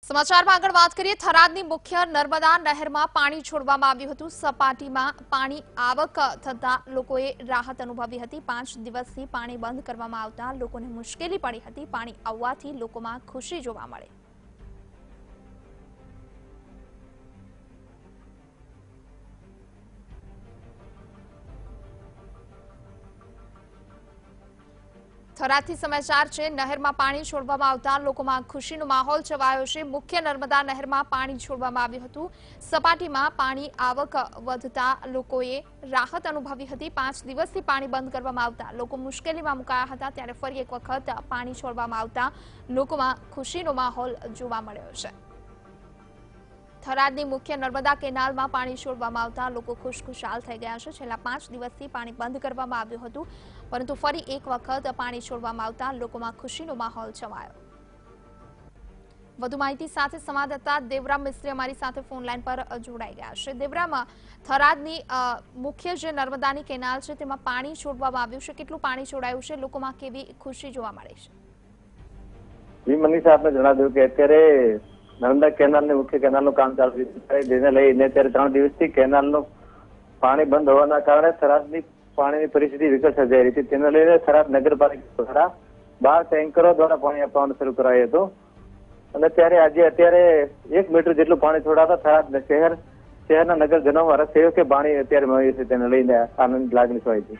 સમાચારમાં આગળ વાત કરીએ થરાદની મુખ્ય નર્મદા નહેરમાં પાણી છોડવામાં આવ્યું હતું। સપાટીમાં પાણી આવક થતા લોકોએ રાહત અનુભવી હતી। 5 દિવસથી પાણી બંધ કરવામાં આવતા લોકોને મુશ્કેલી પડી હતી। પાણી આવવાથી લોકોમાં ખુશી જોવા મળી। થરાદથી સમાચાર છે। નહેરમાં પાણી છોડવામાં આવતા લોકોમાં ખુશીનો માહોલ છવાયો છે। મુખ્ય નર્મદા નહેરમાં પાણી છોડવામાં આવ્યું હતું। સપાટીમાં પાણી આવક વધતા લોકોએ રાહત અનુભવી હતી। 5 દિવસથી પાણી બંધ કરવામાં આવતા લોકો મુશ્કેલીમાં મુકાયા હતા। ત્યારે ફરી એક વખત પાણી છોડવામાં આવતા લોકોમાં ખુશીનો માહોલ જોવા મળ્યો છે। થરાદની મુખ્ય નર્મદા કેનાલમાં પાણી છોડવામાં આવતા લોકો ખુશખુશાલ થઈ ગયા છે। છેલ્લા 5 દિવસથી પાણી બંધ કરવામાં આવ્યું હતું, પરંતુ ફરી એક વખત પાણી છોડવામાં આવતા લોકોમાં ખુશીનો માહોલ છવાયો। વધુ માહિતી સાથે સંવાદદાતા દેવરામ મિસ્ત્રી અમારી સાથે ફોન લાઈન પર જોડાઈ ગયા છે। દેવરામ, થરાદની મુખ્ય જે નર્મદાની કેનાલ છે તેમાં પાણી છોડવામાં આવ્યું છે, કેટલું પાણી છોડાયું છે, લોકોમાં કેવી ખુશી જોવા મળે છે? જી મનીષા, આપને જણાવ્યું કે અત્યારે નર્મદા કેનાલની મુખ્ય કેનાલનું કામ ચાલુ રહ્યું છે, જેને લઈને અત્યારે 3 દિવસથી કેનાલનું પાણી બંધ હોવાના કારણે થરાદની પાણીની પરિસ્થિતિ વિકટ સર્જાઈ રહી છે। તેને લઈને થરાદ નગરપાલિકા દ્વારા 12 ટેન્કરો દ્વારા પાણી આપવાનું શરૂ કરાયું હતું અને અત્યારે 1 મીટર જેટલું પાણી છોડાતા થરાદ શહેરના નગરજનોમાં હર્ષ થયો કે પાણી અત્યારે મળ્યું છે। તેને લઈને આનંદ લાગણી છવાઈ છે।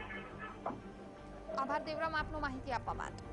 આભાર દેવરામ, આપનો માહિતી આપવા માટે।